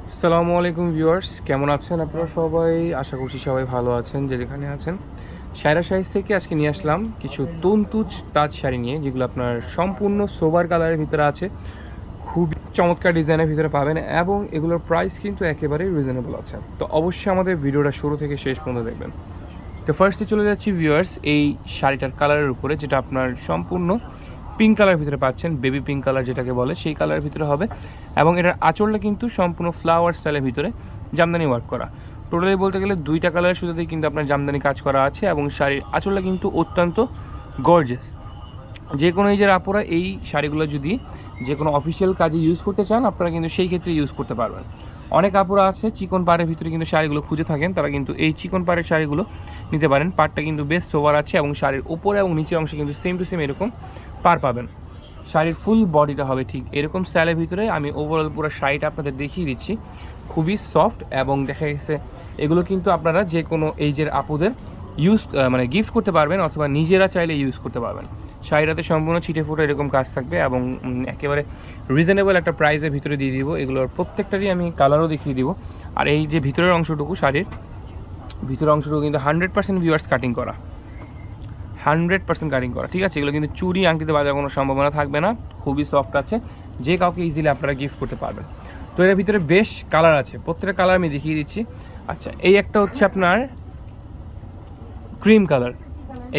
আসসালামু আলাইকুম ভিউয়ার্স, কেমন আছেন আপনারা সবাই? আশা করছি সবাই ভালো আছেন যে যেখানে আছেন। শায়রা শাইজ থেকে আজকে নিয়ে আসলাম কিছু তন্তুজ তাজ শাড়ি নিয়ে, যেগুলো আপনার সম্পূর্ণ সোবার কালারের ভিতরে আছে, খুব চমৎকার ডিজাইনের ভিতরে পাবেন এবং এগুলোর প্রাইস কিন্তু একেবারেই রিজনেবল আছে। তো অবশ্যই আমাদের ভিডিওটা শুরু থেকে শেষ পর্যন্ত দেখবেন। তো ফার্স্টে চলে যাচ্ছি ভিউয়ার্স এই শাড়িটার কালারের উপরে, যেটা আপনার সম্পূর্ণ পিঙ্ক কালার ভিতরে পাচ্ছেন, বেবি পিঙ্ক কালার যেটাকে বলে সেই কালারের ভিতরে হবে। এবং এটার আঁচলটা কিন্তু সম্পূর্ণ ফ্লাওয়ার স্টাইলের ভিতরে জামদানি ওয়ার্ক করা। টোটালি বলতে গেলে দুইটা কালারের সুতোতেই কিন্তু আপনার জামদানি কাজ করা আছে এবং শাড়ির আঁচলটা কিন্তু অত্যন্ত গর্জিয়াস। যে কোনো এই যে আপুরা এই শাড়িগুলো যদি যে কোনো অফিসিয়াল কাজে ইউজ করতে চান, আপনারা কিন্তু সেই ক্ষেত্রে ইউজ করতে পারবেন। অনেক আপুরা আছে চিকন পাড়ের ভিতরে কিন্তু শাড়িগুলো খুঁজে থাকেন, তারা কিন্তু এই চিকন পাড়ের শাড়িগুলো নিতে পারেন। পাড়টা কিন্তু বেশ সোভার আছে এবং শাড়ির উপরে এবং নিচের অংশে কিন্তু সেম টু সেম এরকম পাড় পাবেন। শাড়ির ফুল বডিটা হবে ঠিক এরকম স্টাইলের ভিতরে। আমি ওভারঅল পুরো শাড়িটা আপনাদের দেখিয়ে দিচ্ছি, খুবই সফট এবং দেখা গেছে এগুলো কিন্তু আপনারা যে কোনো এইজের আপুদের ইউজ মানে গিফট করতে পারবেন অথবা নিজেরা চাইলে ইউজ করতে পারবেন। শাড়িটাতে সম্পূর্ণ ছিটে ফুটে এরকম কাজ থাকবে এবং একেবারে রিজনেবল একটা প্রাইসের ভিতরে দিয়ে দিব। এগুলোর প্রত্যেকটারই আমি কালারও দেখিয়ে দিব। আর এই যে ভিতরের অংশটুকু, শাড়ির ভিতরের অংশটুকু কিন্তু 100% ভিউয়ার্স কাটিং করা, 100% কাটিং করা, ঠিক আছে? এগুলো কিন্তু চুরি আংটিতে বাজার কোনো সম্ভাবনা থাকবে না, খুবই সফট আছে, যে কাউকে ইজিলি আপনারা গিফট করতে পারবেন। তো এর ভিতরে বেশ কালার আছে, প্রত্যেকটা কালার আমি দেখিয়ে দিচ্ছি। আচ্ছা, এই একটা হচ্ছে আপনার ক্রিম কালার,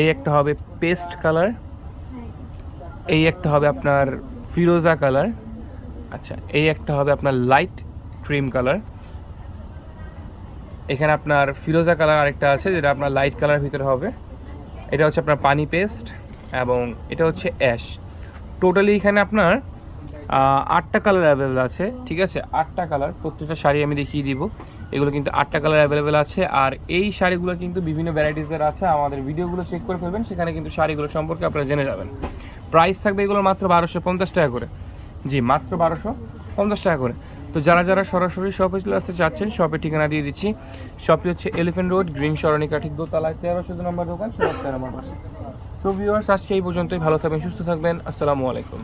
এই একটা হবে পেস্ট কালার, এই একটা হবে আপনার ফিরোজা কালার, আচ্ছা এই একটা হবে আপনার লাইট ক্রিম কালার, এখানে আপনার ফিরোজা কালার আরেকটা আছে যেটা আপনার লাইট কালার ভিতরে হবে, এটা হচ্ছে আপনার পানি পেস্ট এবং এটা হচ্ছে অ্যাশ। টোটালি এখানে আপনার 8টা কালার অ্যাভেলেবেল আছে, ঠিক আছে? 8টা কালার, প্রত্যেকটা শাড়ি আমি দেখিয়ে দিব। এগুলো কিন্তু 8টা কালার অ্যাভেলেবেল আছে। আর এই শাড়িগুলো কিন্তু বিভিন্ন ভ্যারাইটিসের আছে, আমাদের ভিডিওগুলো চেক করে ফেলবেন, সেখানে কিন্তু শাড়িগুলো সম্পর্কে আপনারা জেনে যাবেন। প্রাইস থাকবে এগুলোর মাত্র 1250 টাকা করে, জি মাত্র 1250 টাকা করে। তো যারা যারা সরাসরি শপে চলে আসতে চাচ্ছেন, শপের ঠিকানা দিয়ে দিচ্ছি। শপটি হচ্ছে এলিফ্যান্ট রোড, গ্রিন সরণিকা, ঠিক দোতলায় 13-14 নম্বর দোকান, 13 নম্বর পাশে। সো ভিউয়ার্স, আজকে এই পর্যন্তই। ভালো থাকবেন, সুস্থ থাকবেন, আসসালামু আলাইকুম।